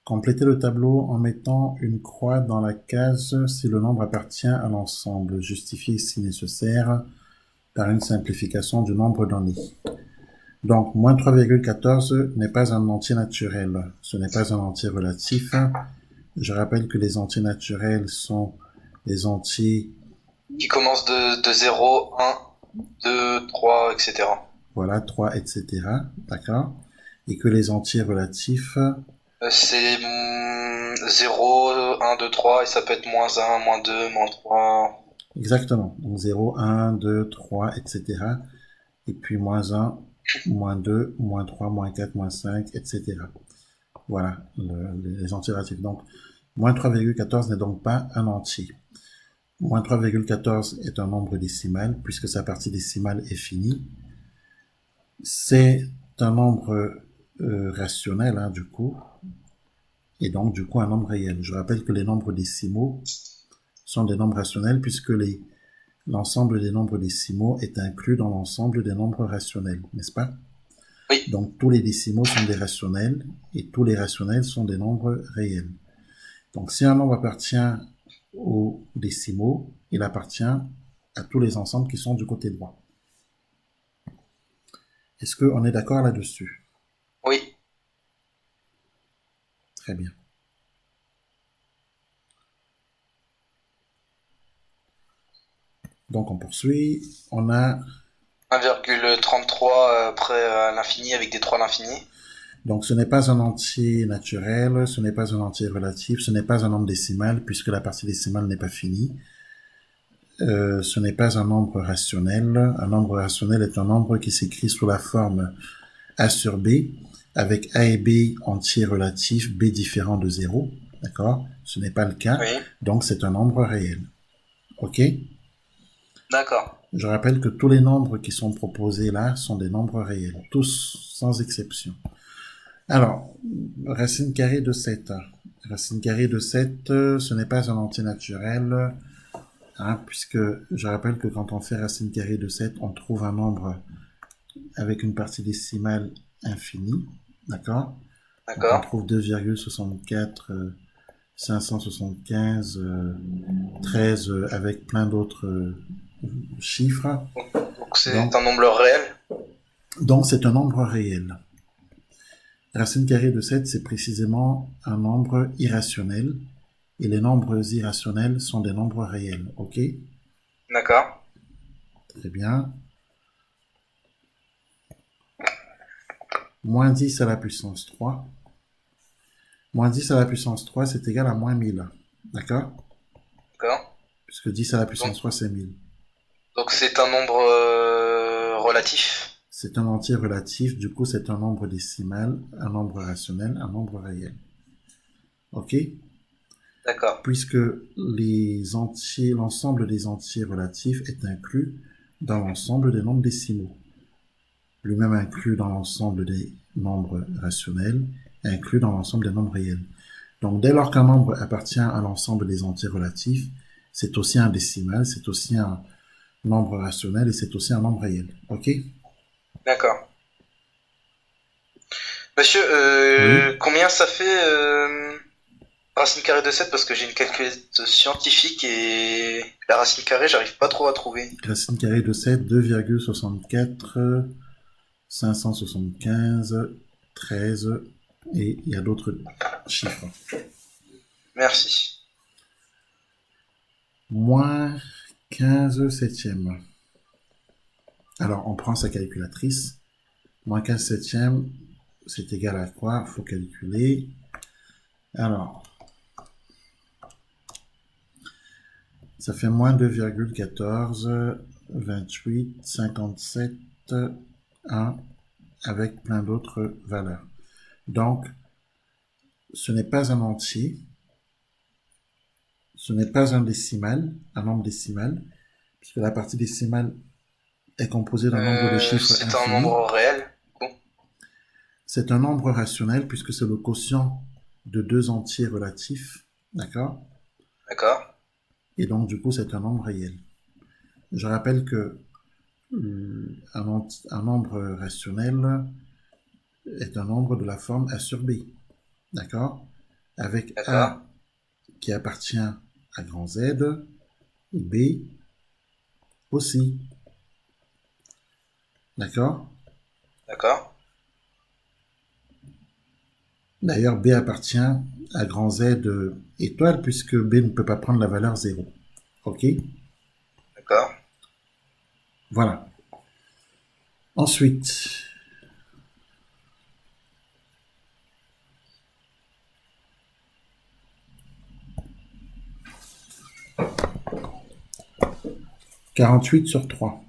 Complétez le tableau en mettant une croix dans la case si le nombre appartient à l'ensemble. Justifiez si nécessaire par une simplification du nombre donné. Donc, moins 3,14 n'est pas un entier naturel. Ce n'est pas un entier relatif. Je rappelle que les entiers naturels sont les entiers, Qui commence de 0, 1, 2, 3, etc. voilà, 3, etc. D'accord? Et que les entiers relatifs, C'est 0, 1, 2, 3, et ça peut être moins 1, moins 2, moins 3. exactement. Donc 0, 1, 2, 3, etc. Et puis moins 1, moins 2, moins 3, moins 4, moins 5, etc. Voilà, les entiers relatifs. Donc, moins 3,14 n'est donc pas un entier. Moins 3,14 est un nombre décimal, puisque sa partie décimale est finie. C'est un nombre rationnel, hein, du coup, et donc, du coup, un nombre réel. Je rappelle que les nombres décimaux sont des nombres rationnels, puisque l'ensemble des nombres décimaux est inclus dans l'ensemble des nombres rationnels, n'est-ce pas? Oui, Donc, tous les décimaux sont des rationnels, et tous les rationnels sont des nombres réels. Donc, si un nombre appartient aux décimaux, il appartient à tous les ensembles qui sont du côté droit. Est-ce qu'on est d'accord là-dessus? oui. Très bien. Donc, on poursuit. On a 1,33 après à l'infini avec des 3 à l'infini. donc ce n'est pas un entier naturel, ce n'est pas un entier relatif, ce n'est pas un nombre décimal puisque la partie décimale n'est pas finie. Ce n'est pas un nombre rationnel. Un nombre rationnel est un nombre qui s'écrit sous la forme A sur B, avec A et B entiers relatifs, B différent de 0. D'accord? Ce n'est pas le cas. Oui, Donc c'est un nombre réel. OK? d'accord. Je rappelle que tous les nombres qui sont proposés là sont des nombres réels. Tous, sans exception. Alors, racine carrée de 7. Racine carrée de 7, ce n'est pas un entier naturel, hein, puisque je rappelle que quand on fait racine carrée de 7, on trouve un nombre avec une partie décimale infinie, d'accord? Donc on D'accord. trouve 2,64, 575, 13 avec plein d'autres chiffres. Donc c'est Donc un nombre réel. donc c'est un nombre réel. Racine carrée de 7, c'est précisément un nombre irrationnel. Et les nombres irrationnels sont des nombres réels. OK? D'accord. Très bien. Moins 10 à la puissance 3. Moins 10 à la puissance 3, c'est égal à moins 1000. D'accord? D'accord. Puisque 10 à la Donc, puissance 3, c'est 1000. donc c'est un nombre relatif. C'est un entier relatif, du coup c'est un nombre décimal, un nombre rationnel, un nombre réel. OK? D'accord. Puisque l'ensemble des entiers relatifs est inclus dans l'ensemble des nombres décimaux. Lui-même inclus dans l'ensemble des nombres rationnels, inclus dans l'ensemble des nombres réels. Donc dès lors qu'un nombre appartient à l'ensemble des entiers relatifs, c'est aussi un décimal, c'est aussi un nombre rationnel et c'est aussi un nombre réel. OK? D'accord. Monsieur, Oui. combien ça fait racine carrée de 7? Parce que j'ai une calculette scientifique et la racine carrée, j'arrive pas trop à trouver. Racine carrée de 7, 2,64, 575, 13, et il y a d'autres chiffres. Merci. Moins 15 septièmes. Alors, on prend sa calculatrice. Moins 15 septièmes, c'est égal à quoi? Il faut calculer. Alors, ça fait moins 2,14, 28, 57, 1, avec plein d'autres valeurs. Donc, ce n'est pas un entier, ce n'est pas un décimal, un nombre décimal, puisque la partie décimale est composée d'un nombre de chiffres C'est un infini. nombre réel. Bon. C'est un nombre rationnel puisque c'est le quotient de deux entiers relatifs, d'accord? D'accord. Et donc, du coup, c'est un nombre réel. Je rappelle que un nombre rationnel est un nombre de la forme A sur B, d'accord? avec D'accord. A qui appartient à grand Z et B aussi. D'accord? D'accord. D'ailleurs, B appartient à grand Z étoile puisque B ne peut pas prendre la valeur 0. OK? D'accord. Voilà. Ensuite, « 48 sur 3.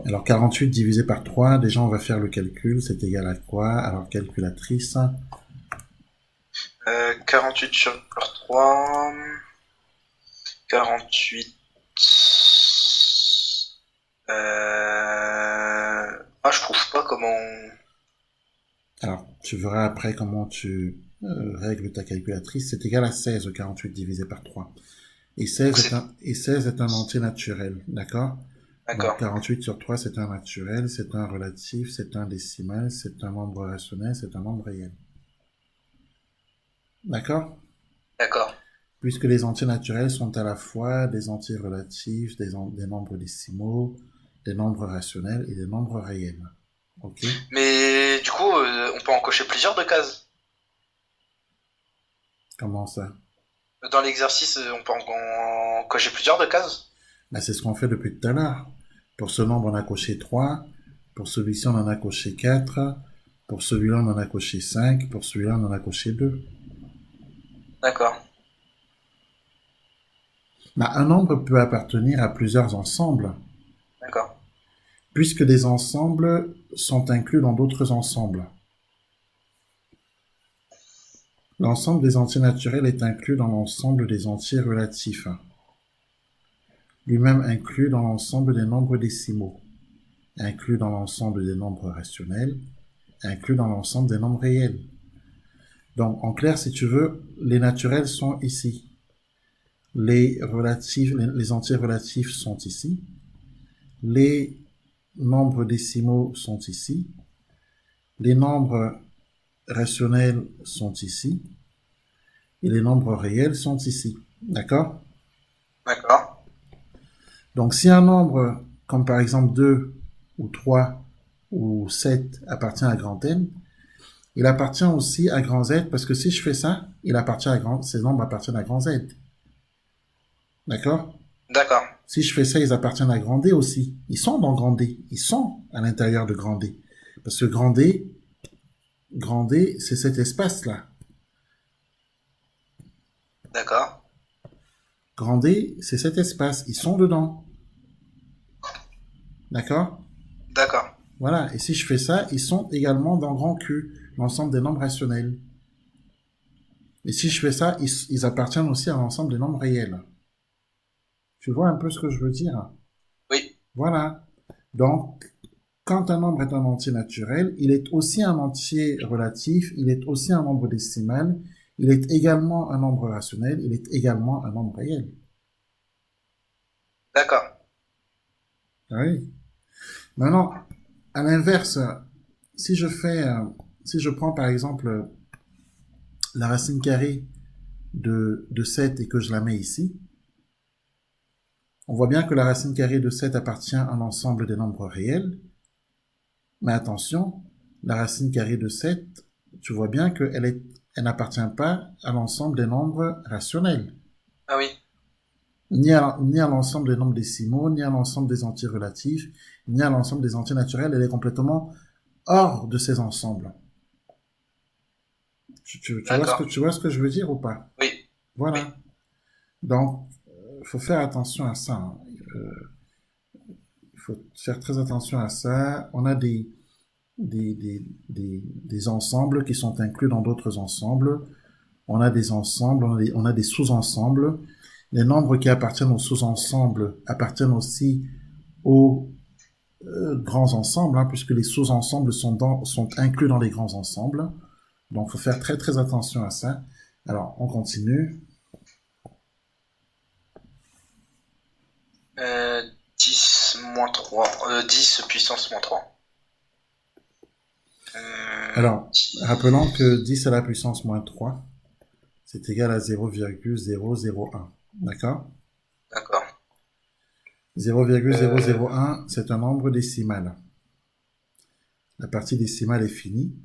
Alors, 48 divisé par 3, déjà, on va faire le calcul. C'est égal à quoi? Alors, calculatrice. 48 sur 3. 48. Ah, je trouve pas comment. Alors, tu verras après comment tu règles ta calculatrice. C'est égal à 16, 48 divisé par 3. Et 16 Donc est c'est. un entier naturel, d'accord? Donc D'accord. 48 sur 3, c'est un naturel, c'est un relatif, c'est un décimal, c'est un nombre rationnel, c'est un nombre réel. D'accord? D'accord. Puisque les entiers naturels sont à la fois des entiers relatifs, des nombres décimaux, des nombres rationnels et des nombres réels. Ok? Mais du coup, on peut en cocher plusieurs de cases. Comment ça? Dans l'exercice, on peut en cocher plusieurs de cases. Ben, c'est ce qu'on fait depuis tout à l'heure. Pour ce nombre, on a coché 3. Pour celui-ci, on en a coché 4. Pour celui-là, on en a coché 5. Pour celui-là, on en a coché 2. D'accord. Ben, un nombre peut appartenir à plusieurs ensembles, D'accord. puisque des ensembles sont inclus dans d'autres ensembles. L'ensemble des entiers naturels est inclus dans l'ensemble des entiers relatifs, lui-même inclus dans l'ensemble des nombres décimaux, inclus dans l'ensemble des nombres rationnels, inclus dans l'ensemble des nombres réels. Donc, en clair, si tu veux, les naturels sont ici. Les relatifs, les entiers relatifs sont ici. Les nombres décimaux sont ici. Les nombres rationnels sont ici. Et les nombres réels sont ici. D'accord? D'accord. Donc, si un nombre, comme par exemple 2 ou 3 ou 7 appartient à grand N, il appartient aussi à grand Z, parce que si je fais ça, ces nombres appartiennent à grand Z. D'accord? D'accord. Si je fais ça, ils appartiennent à grand D aussi. Ils sont dans grand D. Ils sont à l'intérieur de grand D. Parce que grand D, c'est cet espace-là. D'accord. Grand D, c'est cet espace. Ils sont dedans. D'accord? D'accord. Voilà. Et si je fais ça, ils sont également dans grand Q, l'ensemble des nombres rationnels. Et si je fais ça, ils appartiennent aussi à l'ensemble des nombres réels. Tu vois un peu ce que je veux dire? Oui. Voilà. Donc, quand un nombre est un entier naturel, il est aussi un entier relatif, il est aussi un nombre décimal, il est également un nombre rationnel, il est également un nombre réel. D'accord. Oui. Maintenant, à l'inverse, si je fais, si je prends par exemple la racine carrée de 7 et que je la mets ici, on voit bien que la racine carrée de 7 appartient à l'ensemble des nombres réels, mais attention, la racine carrée de 7, tu vois bien elle n'appartient pas à l'ensemble des nombres rationnels, Ah oui. ni à l'ensemble des nombres décimaux, ni à l'ensemble des entiers relatifs, ni à l'ensemble des entiers naturels. Elle est complètement hors de ces ensembles. D'accord. Tu vois ce que je veux dire ou pas? Oui. Oui. Voilà. Donc, il faut faire attention à ça, hein. Il faut faire très attention à ça. On a des ensembles qui sont inclus dans d'autres ensembles. On a des ensembles, on a des sous-ensembles. Les nombres qui appartiennent aux sous-ensembles appartiennent aussi aux grands ensembles, hein, puisque les sous-ensembles sont inclus dans les grands ensembles. Donc, il faut faire très très attention à ça. Alors, on continue. 10 moins 3. 10 puissance moins 3. Alors, rappelons que 10 à la puissance moins 3, c'est égal à 0,001. D'accord? D'accord. 0,001, c'est un nombre décimal. La partie décimale est finie.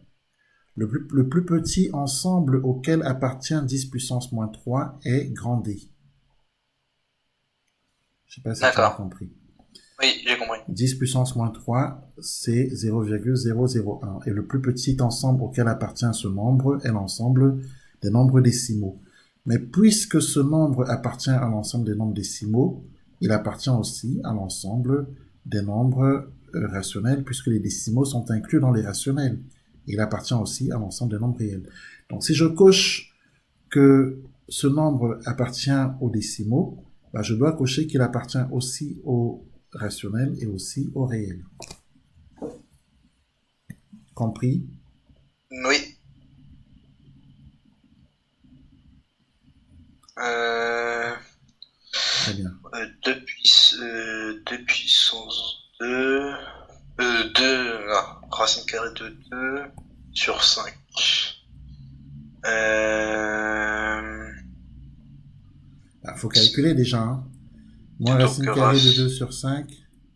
Le plus petit ensemble auquel appartient 10 puissance moins 3 est grand D. Je ne sais pas si tu as D'accord. compris. Oui, j'ai compris. 10 puissance moins 3, c'est 0,001. Et le plus petit ensemble auquel appartient ce nombre est l'ensemble des nombres décimaux. Mais puisque ce nombre appartient à l'ensemble des nombres décimaux, il appartient aussi à l'ensemble des nombres rationnels, puisque les décimaux sont inclus dans les rationnels. Il appartient aussi à l'ensemble des nombres réels. Donc si je coche que ce nombre appartient aux décimaux, bah, je dois cocher qu'il appartient aussi aux rationnels et aussi aux réels. Compris? Oui. Très bien. 2 puissance 2. 2, racine carrée de 2 sur 5. Faut calculer déjà. Hein. Moins Donc racine carrée de 2 sur 5.